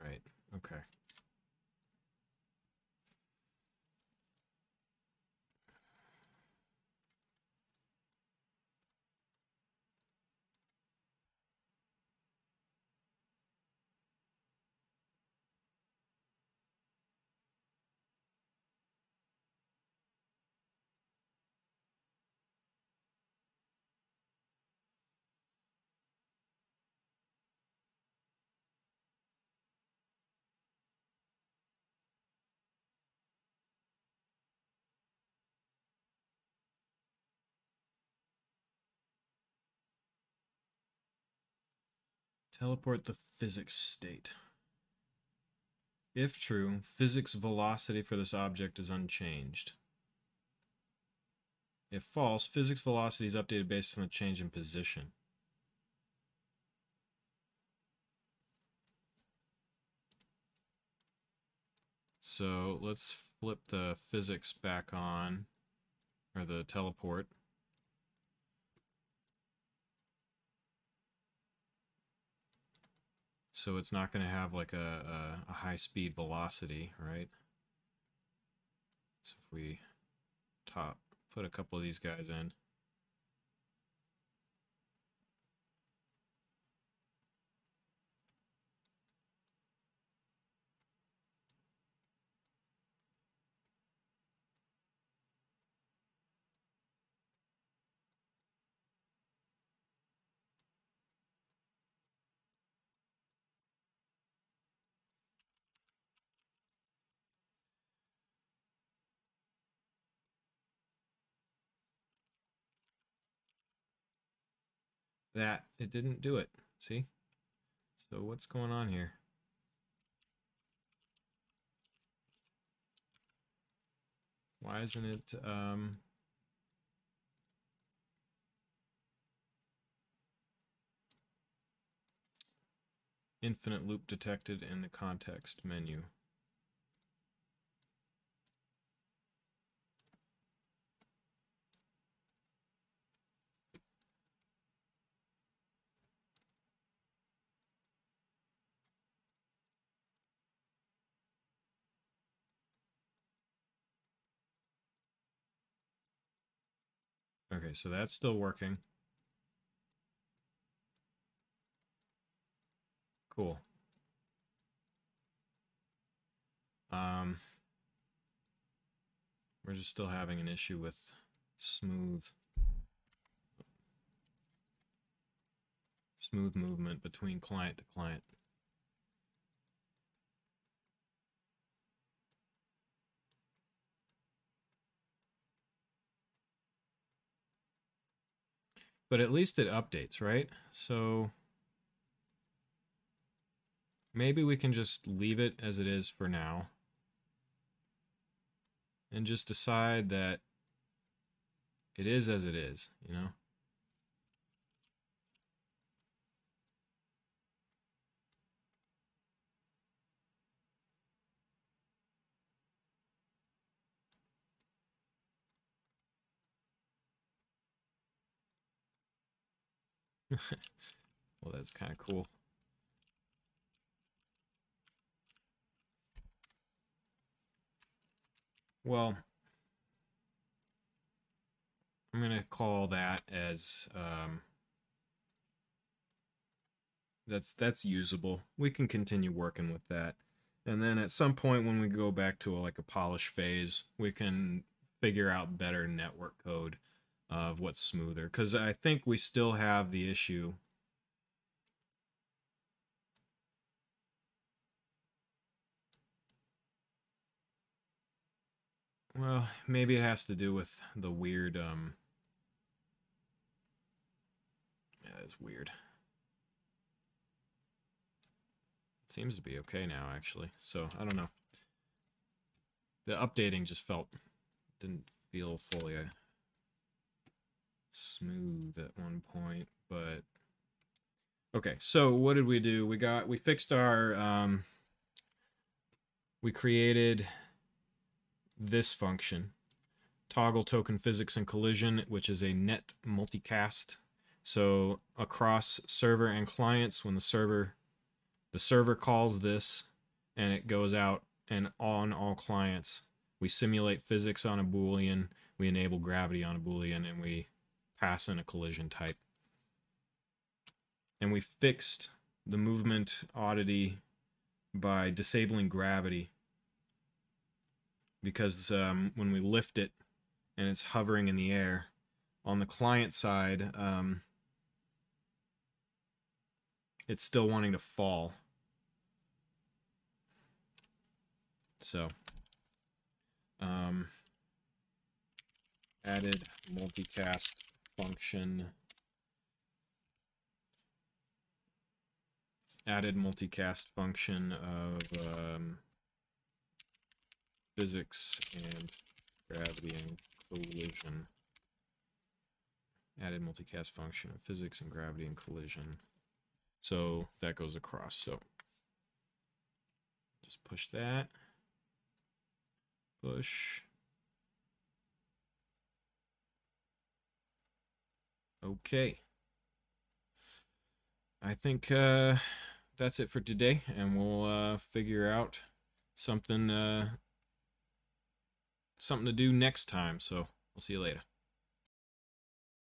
Right. Okay. Teleport the physics state. If true, physics velocity for this object is unchanged. If false, physics velocity is updated based on the change in position. So let's flip the physics back on, or the teleport. So it's not going to have like a high speed velocity, right? So if we put a couple of these guys in. That, it didn't do it. See? So what's going on here? Why isn't it, infinite loop detected in the context menu? Okay, so that's still working. Cool. We're just still having an issue with smooth movement between client to client. But at least it updates, right? So maybe we can just leave it as it is for now. And just decide that it is as it is, you know? Well, that's kind of cool. Well, I'm going to call that as, that's usable. We can continue working with that. And then at some point when we go back to like a polish phase, we can figure out better network code of what's smoother. Because I think we still have the issue. Well, maybe it has to do with the weird, yeah, that's weird. It seems to be okay now, actually. So, I don't know. The updating just didn't feel fully smooth at one point, but okay. So what did we do? We fixed our we created this function, toggle token physics and collision, which is a net multicast. So across server and clients, when the server calls this and it goes out, and on all clients, we simulate physics on a Boolean, we enable gravity on a Boolean, and we pass in a collision type. And we fixed the movement oddity by disabling gravity, because when we lift it and it's hovering in the air, on the client side, it's still wanting to fall. So, added multicast function. Added multicast function of physics and gravity and collision. Added multicast function of physics and gravity and collision. So that goes across. So just push that. Push. Okay. I think that's it for today, and we'll figure out something to do next time. So we'll see you later.